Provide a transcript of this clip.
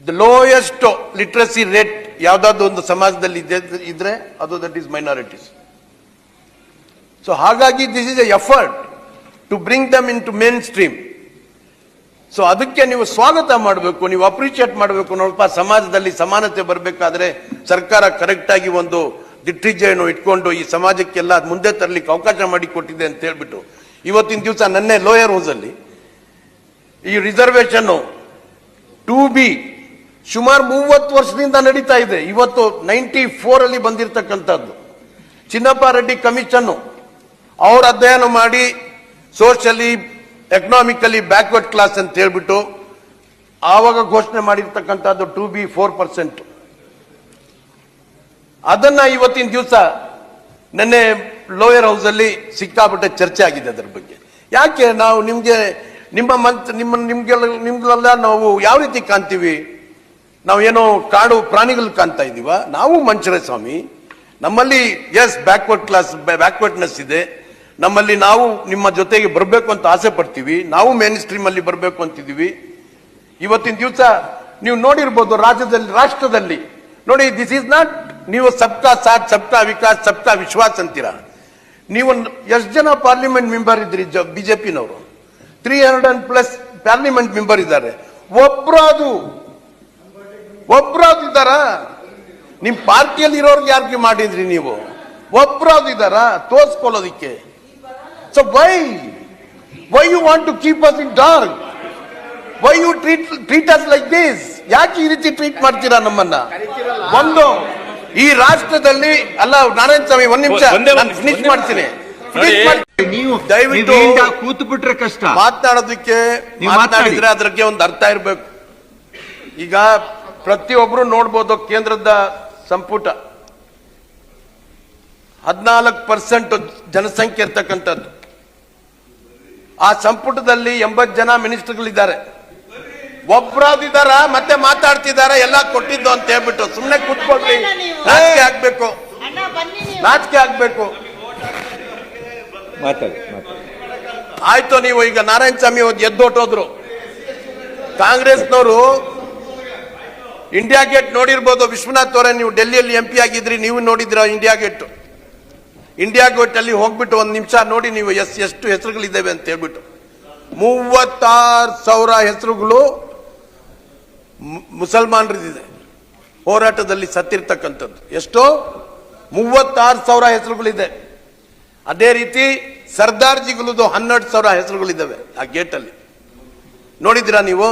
The lowest literacy rate ಯಾವುದಾದ್ರು ಒಂದು ಸಮಾಜದಲ್ಲಿ ಇದ್ರೆ ಅದು ದಟ್ ಈಸ್ ಮೈನಾರಿಟೀಸ್. ಸೊ ಹಾಗಾಗಿ this is a effort to bring them into mainstream. So ಅದಕ್ಕೆ ನೀವು ಸ್ವಾಗತ ಮಾಡಬೇಕು, ನೀವು ಅಪ್ರಿಷಿಯೇಟ್ ಮಾಡಬೇಕು. ನೋಡಪ್ಪ, ಸಮಾಜದಲ್ಲಿ ಸಮಾನತೆ ಬರಬೇಕಾದ್ರೆ ಸರ್ಕಾರ ಕರೆಕ್ಟ್ ಆಗಿ ಒಂದು ದಿಟ್ಟಿಜೆಯನ್ನು ಇಟ್ಕೊಂಡು ಈ ಸಮಾಜಕ್ಕೆಲ್ಲ ಮುಂದೆ ತರಲಿಕ್ಕೆ ಅವಕಾಶ ಮಾಡಿಕೊಟ್ಟಿದೆ ಅಂತ ಹೇಳ್ಬಿಟ್ಟು ಇವತ್ತಿನ ದಿವಸ ನನ್ನೆ ಲೋಯರ್ ಹೌಸ್ ಅಲ್ಲಿ ಈ ರಿಸರ್ವೇಶನ್ 2B ಸುಮಾರು 30 ವರ್ಷದಿಂದ ನಡೀತಾ ಇದೆ. ಇವತ್ತು 94 ಅಲ್ಲಿ ಬಂದಿರತಕ್ಕಂಥದ್ದು. ಚಿನ್ನಪ್ಪ ರೆಡ್ಡಿ ಕಮಿಷನ್ ಅವರು ಅಧ್ಯಯನ ಮಾಡಿ ಸೋಷಿಯಲಿ ಎಕನಾಮಿಕಲಿ ಬ್ಯಾಕ್ವರ್ಡ್ ಕ್ಲಾಸ್ ಅಂತ ಹೇಳ್ಬಿಟ್ಟು ಆವಾಗ ಘೋಷಣೆ ಮಾಡಿರ್ತಕ್ಕಂಥದ್ದು 2B 4%. ಅದನ್ನ ಇವತ್ತಿನ ದಿವಸ ನೆನ್ನೆ ಲೋಯರ್ ಹೌಸ್ ಅಲ್ಲಿ ಸಿಕ್ಕಾಪಟ್ಟೆ ಚರ್ಚೆ ಆಗಿದೆ ಅದರ ಬಗ್ಗೆ. ಯಾಕೆ ನಾವು ನಿಮ್ಗೆಲ್ಲ ನಾವು ಯಾವ ರೀತಿ ಕಾಣ್ತೀವಿ? ನಾವು ಏನೋ ಕಾಡು ಪ್ರಾಣಿಗಳು ಕಾಣ್ತಾ ಇದೀವ? ನಾವು ಮನುಷ್ಯರೇ ಸ್ವಾಮಿ. ನಮ್ಮಲ್ಲಿ ಎಸ್ ಬ್ಯಾಕ್ವರ್ಡ್ನೆಸ್ ಇದೆ. ನಮ್ಮಲ್ಲಿ ನಾವು ನಿಮ್ಮ ಜೊತೆಗೆ ಬರಬೇಕು ಅಂತ ಆಸೆ ಪಡ್ತೀವಿ. ನಾವು ಮೇನ್ ಸ್ಟ್ರೀಮ್ ಅಲ್ಲಿ ಬರಬೇಕು ಅಂತಿದೀವಿ. ಇವತ್ತಿನ ದಿವಸ ನೀವು ನೋಡಿರ್ಬೋದು ರಾಷ್ಟ್ರದಲ್ಲಿ ನೋಡಿ, ದಿಸ್ ಈಸ್ ನಾಟ್ ನೀವು ಸಬ್ಕಾ ಸಾಥ್ ಸಬ್ಕಾ ವಿಕಾಸ್ ಸಬ್ಕಾ ವಿಶ್ವಾಸ್ ಅಂತೀರಾ. ನೀವು ಎಷ್ಟು ಜನ ಪಾರ್ಲಿಮೆಂಟ್ ಮೆಂಬರ್ ಇದ್ರಿ ಬಿಜೆಪಿನವರು? 300+ ಪಾರ್ಲಿಮೆಂಟ್ ಮೆಂಬರ್ ಇದ್ದಾರೆ. ಒಬ್ರಾದು ಇದ್ದಾರ? ನಿಮ್ ಪಾರ್ಟಿಯಲ್ಲಿ ಇರೋರ್ಗೆ ಯಾರಿಗೆ ಮಾಡಿದ್ರಿ ನೀವು? ಒಬ್ರಾದು ಇದ್ದಾರ ತೋರ್ಸ್ಕೊಳ್ಳೋದಿಕ್ಕೆ? So why you want to keep us in dark? Why you treat us like this? ಯಾಕೆ ಈ ರೀತಿ ಟ್ರೀಟ್ ಮಾಡ್ತೀರಾ ನಮ್ಮನ್ನ? ಒಂದು ಈ ರಾಷ್ಟ್ರದಲ್ಲಿ ಅಲ್ಲ, ನಾರಾಯಣ ಸ್ವಾಮಿ ಒಂದ್ ನಿಮಿಷ ಫಿನಿಶ್ ಮಾಡ್ತೀನಿ. ದಯವಿಟ್ಟು ಕೂತು ಬಿಟ್ರೆ ಕಷ್ಟ ಮಾತನಾಡಿದ್ರೆ ಅದ್ರಿಗೆ ಒಂದು ಅರ್ಥ ಇರಬೇಕು. ಈಗ ಪ್ರತಿಯೊಬ್ರು ನೋಡ್ಬೋದು, ಕೇಂದ್ರದ ಸಂಪುಟ 14% ಜನಸಂಖ್ಯೆ ಇರ್ತಕ್ಕಂಥದ್ದು. ಆ ಸಂಪುಟದಲ್ಲಿ 80 ಜನ ಮಿನಿಸ್ಟರ್ಗಳಿದ್ದಾರೆ. ಒಬ್ರಾದಿದಾರ ಮತ್ತೆ ಮಾತಾಡ್ತಿದಾರ ಎಲ್ಲ ಕೊಟ್ಟಿದ್ದು ಅಂತ ಹೇಳ್ಬಿಟ್ಟು ಸುಮ್ಮನೆ ಕೂತ್ಕೊಳ್ರಿ. ನಾಚಿಕೆ ಆಗ್ಬೇಕು. ಆಯ್ತು, ನೀವು ಈಗ ನಾರಾಯಣ ಸ್ವಾಮಿ ಎದ್ದೊಟ್ಟೋದ್ರು. ಕಾಂಗ್ರೆಸ್ನವರು ಇಂಡಿಯಾ ಗೇಟ್ ನೋಡಿರ್ಬೋದು. ವಿಶ್ವನಾಥ್ ಅವರೇ, ನೀವು ಡೆಲ್ಲಿಯಲ್ಲಿ MP ಆಗಿದ್ರಿ, ನೀವು ನೋಡಿದ್ರ ಇಂಡಿಯಾ ಗೇಟ್ ಅಲ್ಲಿ ಹೋಗ್ಬಿಟ್ಟು ಒಂದ್ ನಿಮಿಷ ನೋಡಿ ನೀವು ಎಷ್ಟು ಹೆಸರುಗಳಿದ್ದಾವೆ ಅಂತ ಹೇಳ್ಬಿಟ್ಟು. 36,000 ಹೆಸರುಗಳು ಮುಸಲ್ಮಾನರಿದೆ ಹೋರಾಟದಲ್ಲಿ ಸತ್ತಿರ್ತಕ್ಕಂಥದ್ದು. ಎಷ್ಟೋ 36,000 ಹೆಸರುಗಳಿದೆ. ಅದೇ ರೀತಿ ಸರ್ದಾರ್ಜಿಗಳದ್ದು 12,000 ಹೆಸರುಗಳಿದ್ದಾವೆ ಆ ಗೇಟಲ್ಲಿ. ನೋಡಿದಿರಾ ನೀವು?